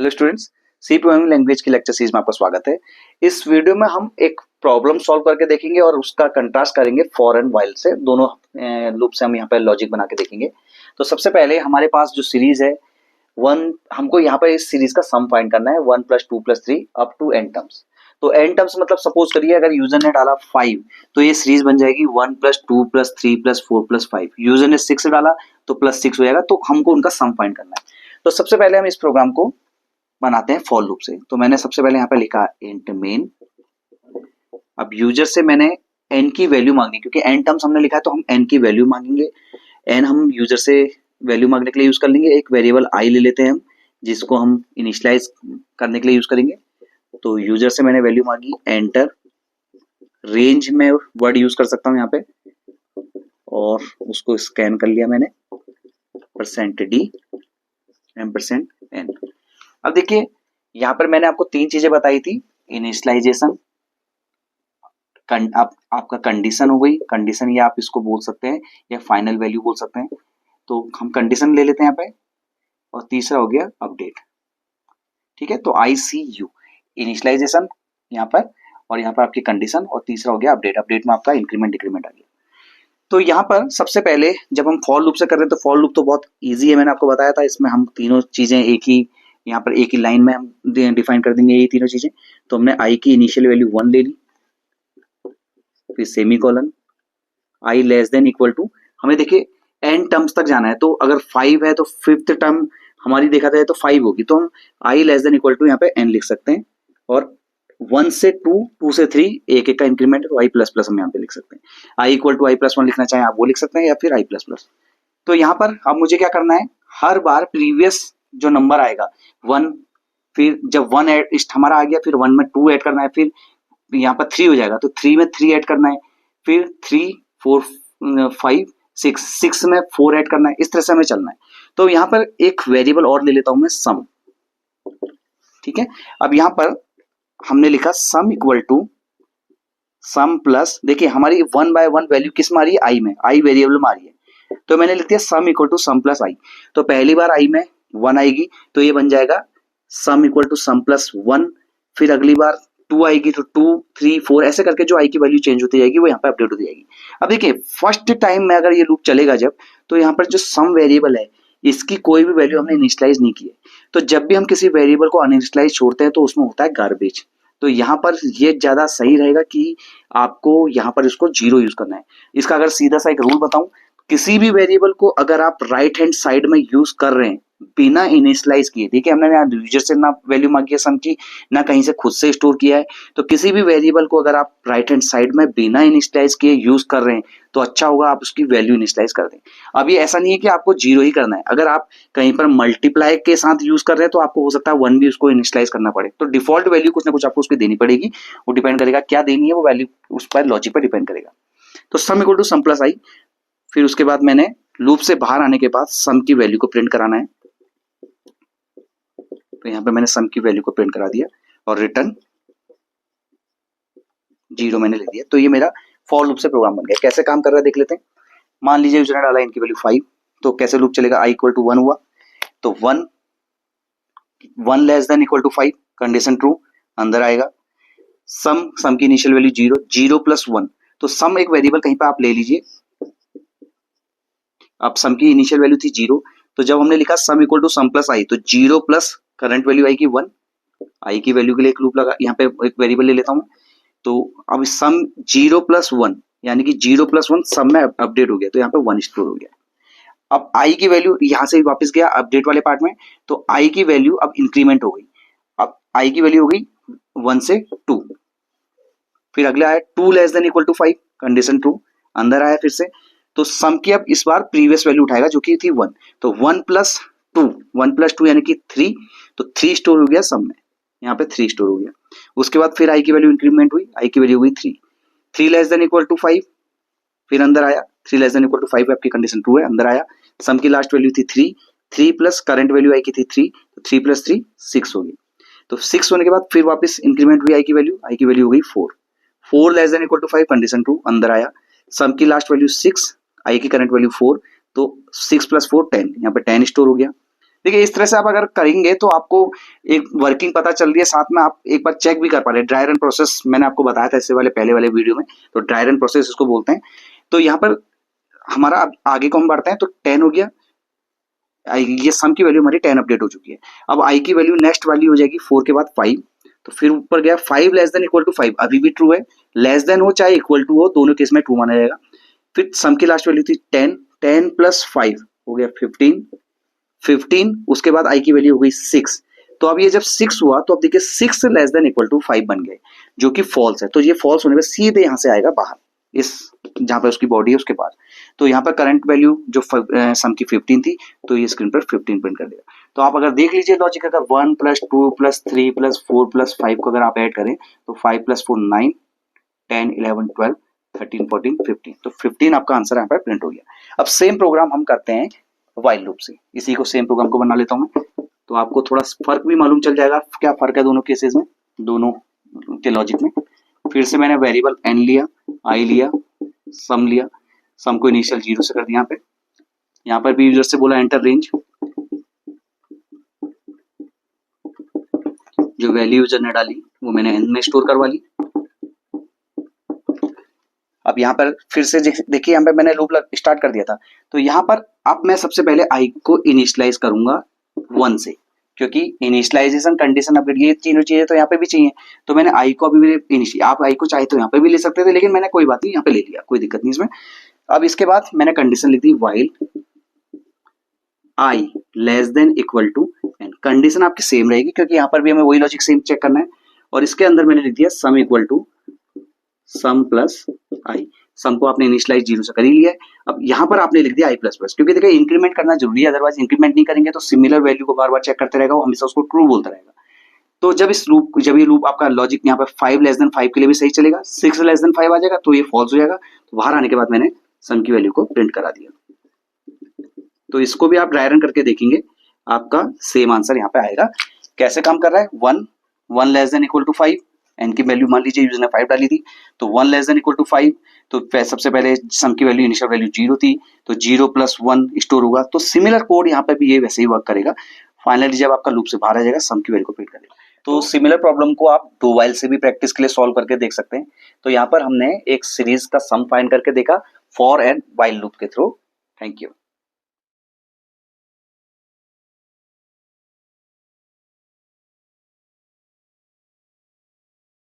Hello students, C programming language की lecture series में आपका स्वागत है। इस वीडियो में हम एक प्रॉब्लम सॉल्व करके देखेंगे और उसका कंट्रास्ट करेंगे फॉर एंड व्हाइल से। दोनों लूप से हम यहाँ पे लॉजिक बना के देखेंगे। तो सबसे पहले हमारे पास जो सीरीज है वन, हमको यहाँ पर इस सीरीज का सम फाइंड करना है 1 + 2 + 3 अप टू n टर्म्स। तो n टर्म्स मतलब सपोज करिए अगर यूजर ने डाला 5 तो ये सीरीज बन जाएगी 1 + 2 + 3 + 4 + 5। यूजर ने 6 डाला तो +6 हो जाएगा। तो हमको उनका सम फाइंड करना है। तो सबसे पहले हम इस प्रोग्राम को बनाते हैं फॉर लूप से। तो मैंने सबसे पहले यहाँ पे लिखा इंट मेन। अब यूजर से मैंने n की वैल्यू मांगनी, क्योंकि n टर्म्स हमने लिखा है तो हम n की वैल्यू मांगेंगे। n हम यूजर से वैल्यू मांगने के लिए यूज कर लेंगे। एक वेरिएबल i ले लेते हैं हम, जिसको हम इनिशियलाइज करने के लिए यूज करेंगे। तो यूजर से मैंने वैल्यू मांगी एंटर। रेंज में वर्ड यूज कर सकता हूँ यहाँ पे, और उसको स्कैन कर लिया मैंने %d %n। अब देखिए यहाँ पर मैंने आपको 3 चीजें बताई थी। इनिशियलाइजेशन, आपका कंडीशन हो गई, कंडीशन या आप इसको बोल सकते हैं या फाइनल वैल्यू बोल सकते हैं। तो हम कंडीशन ले लेते हैं यहाँ पे, और तीसरा हो गया अपडेट। ठीक है, तो ICU इनिशियलाइजेशन यहाँ पर, और यहाँ पर आपकी कंडीशन, और तीसरा हो गया अपडेट। अपडेट में आपका इंक्रीमेंट डिक्रीमेंट आ गया। तो यहाँ पर सबसे पहले जब हम फॉर लूप से कर रहे हैं तो फॉर लूप तो बहुत इजी है, मैंने आपको बताया था। इसमें हम तीनों चीजें एक ही यहाँ पर एक ही लाइन में हम डिफाइन कर देंगे, ये तीनों चीजें। तो हमने i की इनिशियल वैल्यू 1 ले ली, फिर सेमी कॉलन i <= हमें देखिए n टर्म्स तक जाना है। तो अगर 5 है तो फिफ्थ टर्म हमारी देखा जाए तो 5 होगी, तो हम i <= यहाँ पे n लिख सकते हैं। और 1 से 2, 2 से 3 एक एक का इंक्रीमेंट, तो i++ हम यहाँ पे लिख सकते हैं। i = i+1 लिखना चाहें आप वो लिख सकते हैं, या फिर i++। तो यहाँ पर अब मुझे क्या करना है, हर बार प्रीवियस जो नंबर आएगा 1, फिर जब 1 ऐड हमारा आ गया, फिर 1 में 2 ऐड करना है, फिर यहाँ पर 3 हो जाएगा तो 3 में 3 ऐड करना है, फिर 3 4 5 6 में 4 ऐड करना है। इस तरह से हमें चलना है। तो यहाँ पर एक वेरिएबल और ले लेता हूं मैं, सम। ठीक है, अब यहाँ पर हमने लिखा सम = सम प्लस, देखिए हमारी 1 by 1 वैल्यू किस में आ रही है, i में, i वेरिएबल में आ रही है। तो मैंने लिख दिया सम = सम प्लस i। तो पहली बार i में 1 आएगी तो ये बन जाएगा सम = सम प्लस 1। फिर अगली बार 2 आएगी तो 2 3 4 ऐसे करके जो i की वैल्यू चेंज होती जाएगी वो यहाँ पे अपडेट होती जाएगी। अब देखिए फर्स्ट टाइम में अगर ये लूप चलेगा जब, तो यहाँ पर जो सम वेरिएबल है इसकी कोई भी वैल्यू हमने इनिशियलाइज नहीं की है। तो जब भी हम किसी वेरिएबल को अनइनिशियलाइज छोड़ते हैं तो उसमें होता है गार्बेज। तो यहाँ पर ये ज्यादा सही रहेगा कि आपको यहाँ पर इसको 0 यूज करना है। इसका अगर सीधा सा एक रूल बताऊं, किसी भी वेरिएबल को अगर आप राइट हैंड साइड में यूज कर रहे हैं बिना इनिशियलाइज किए, देखिए हमने ना यूजर से ना वैल्यू मांगी है सम की, ना कहीं से खुद से स्टोर किया है, तो किसी भी वेरिएबल को अगर आप राइट हैंड साइड में बिना इनिशियलाइज किए यूज कर रहे हैं तो अच्छा होगा आप उसकी वैल्यू इनिशियलाइज कर दें। अब ये ऐसा नहीं है कि आपको 0 ही करना है। अगर आप कहीं पर मल्टीप्लाई के साथ यूज कर रहे हैं तो आपको हो सकता है 1 भी उसको इनिशियलाइज करना पड़े। तो डिफॉल्ट वैल्यू कुछ ना कुछ आपको उसकी देनी पड़ेगी। वो डिपेंड करेगा क्या देनी है, वो वैल्यू उस पर लॉजिक पर डिपेंड करेगा। तो सम = सम प्लस i। फिर उसके बाद मैंने लूप से बाहर आने के बाद सम की वैल्यू को प्रिंट कराना है। तो यहाँ पे मैंने सम की वैल्यू को प्रिंट करा दिया और रिटर्न 0 मैंने ले दिया। तो ये मेरा फॉर लूप से प्रोग्राम बन गया। कैसे काम कर रहा है देख लेते हैं। मान लीजिए यूजर ने डाला इनकी वैल्यू 5, तो कैसे लूप चलेगा, i = 1 हुआ तो 1 <= 5 कंडीशन ट्रू, अंदर आएगा। सम की इनिशियल वैल्यू 0, 0 + 1। तो सम एक वेरिएबल कहीं पर आप ले लीजिए। अब सम की इनिशियल वैल्यू थी 0, तो जब हमने लिखा सम = सम प्लस i, तो 0 प्लस करंट वैल्यू आई की 1, i की वैल्यू के लिए एक लूप लगा, यहाँ पे एक वेरिएबल ले लेता हूँ। तो अब सम 0 + 1 यानी कि 0 + 1 सम में अपडेट हो गया, तो यहाँ पे 1 स्टोर हो गया। अब i की वैल्यू यहाँ से वापस गया अपडेट वाले पार्ट में, तो i की वैल्यू अब इंक्रीमेंट हो गई। अब i की वैल्यू हो गई 1 से 2। फिर अगला आया 2 <= 5 कंडीशन ट्रू, अंदर आया फिर से। तो सम की अब इस बार प्रीवियस वैल्यू उठाएगा जो कि थी 1, तो 1 + 2 यानी कि 3, तो 3 स्टोर हो गया सम में, यहाँ पे 3 स्टोर हो गया। उसके बाद फिर i की वैल्यू इंक्रीमेंट हुई, i की वैल्यू हुई 3, 3 <= 5, फिर अंदर आया 3 <= 5 आपकी कंडीशन ट्रू है, अंदर आया। सम की लास्ट वैल्यू थी 3, 3 प्लस करंट वैल्यू आई की थी 3, तो 3 + 3 6 हो गई। तो 6 होने के बाद फिर वापस इंक्रीमेंट हुई आई की वैल्यू हो गई 4, 4 <= 5 कंडीशन ट्रू, अंदर आया। सम की लास्ट वैल्यू 6, आई की करंट वैल्यू 4, तो 6 + 4 10, यहाँ पे 10 स्टोर हो गया। देखिए इस तरह से आप अगर करेंगे तो आपको एक वर्किंग पता चल रही है, साथ में आप एक बार चेक भी कर पा रहे हैं। ड्राई रन प्रोसेस मैंने आपको बताया था इससे वाले पहले वाले वीडियो में, तो ड्राई रन प्रोसेस इसको बोलते हैं। तो यहाँ पर हमारा अब आगे को हम बढ़ते हैं, तो 10 हो गया, ये सम की वैल्यू हमारी 10 अपडेट हो चुकी है। अब आई की वैल्यू नेक्स्ट वैल्यू हो जाएगी 4 के बाद 5, तो फिर ऊपर गया 5 लेस देन इक्वल टू 5, अभी भी ट्रू है, लेस देन हो चाहे इक्वल टू हो दोनों केस में ट्रू माना जाएगा। फिर सम की लास्ट वैल्यू थी 10, 10 प्लस 5 हो गया 15, 15 उसके बाद आई की वैल्यू हो गई 6। तो अब ये जब 6 हुआ तो अब देखिए 6 लेस देन इक्वल टू 5 बन गए, जो कि फॉल्स है। तो ये फॉल्स होने पर सीधे यहां से आएगा बाहर, इस जहां पर उसकी बॉडी है उसके पास। तो यहाँ पर करंट वैल्यू जो सम की 15 थी, तो ये स्क्रीन पर 15 प्रिंट कर देगा। तो आप अगर देख लीजिए लॉजिक, अगर 1 प्लस 2 प्लस 3 प्लस 4 प्लस 5 को अगर आप ऐड करें तो 5 प्लस 4 9, 10 11 12 13 14 15, तो 15 आपका आंसर यहाँ पर प्रिंट हो गया। अब सेम प्रोग्राम हम करते हैं व्हाइल लूप से, इसी को सेम प्रोग्राम को बना लेता हूँ मैं, तो आपको थोड़ा फर्क भी मालूम चल जाएगा क्या फर्क है दोनों केसेस में, दोनों के लॉजिक में। फिर से मैंने वेरिएबल एन लिया, आई लिया, सम लिया, सम को इनिशियल 0 से कर दिया। यहाँ पर भी यूजर से बोला एंटर रेंज, जो वैल्यू यूजर ने डाली वो मैंने एन में स्टोर करवा ली। अब यहाँ पर फिर से देखिए, यहाँ पे मैंने लूप स्टार्ट कर दिया था, तो यहाँ पर अब मैं सबसे पहले आई को इनिशियलाइज करूंगा 1 से, क्योंकि इनिशियलाइजेशन कंडीशन अपडेट ये तीनों चीजें तो यहाँ पे भी चाहिए। तो मैंने आई को अभी भी आप आई को चाहे तो यहाँ पे भी ले सकते थे, लेकिन मैंने कोई बात नहीं यहाँ पे ले लिया, कोई दिक्कत नहीं इसमें। अब इसके बाद मैंने कंडीशन लिख दी while i less than equal to n, condition आपकी सेम रहेगी क्योंकि यहाँ पर भी हमें वही लॉजिक सेम चेक करना है। और इसके अंदर मैंने लिख दिया sum equal to sum plus i, sum को आपने इनिशियलाइज 0 से कर ही लिया है। अब यहाँ पर आपने लिख दिया आई प्लस प्लस, क्योंकि देखिए इंक्रीमेंट करना जरूरी है, अदरवाइज इंक्रीमेंट नहीं करेंगे तो सिमिलर वैल्यू को बार बार चेक करते रहेगा, वो हमेशा उसको ट्रू बोलता रहेगा। तो जब ये लूप आपका लॉजिक यहाँ पर 5 लेस देन 5 के लिए भी सही चलेगा, 6 लेस देन 5 आ जाएगा तो ये फॉल्स हो जाएगा। तो बाहर आने के बाद मैंने सम की वैल्यू को प्रिंट करा दिया। तो इसको भी आप ड्राई रन करके देखेंगे, आपका सेम आंसर यहाँ पे आएगा। कैसे काम कर रहा है, 1 less than equal to 5, n की वैल्यू मान लीजिए यूजर ने 5 डाली थी, तो 1 लेस देन इक्वल टू 5, तो सबसे पहले सम की वैल्यू इनिशियल वैल्यू 0 थी, तो 0 प्लस 1 स्टोर होगा। तो सिमिलर कोड यहाँ पे भी ये वैसे ही वर्क करेगा। फाइनली जब आपका लूप से बाहर आ जाएगा, सम की वैल्यू को प्रिंट करेगा। तो सिमिलर प्रॉब्लम को आप डू व्हाइल से भी प्रैक्टिस के लिए सॉल्व करके देख सकते हैं। तो यहाँ पर हमने एक सीरीज का सम फाइंड करके देखा फॉर एंड व्हाइल लूप के थ्रू। Thank you.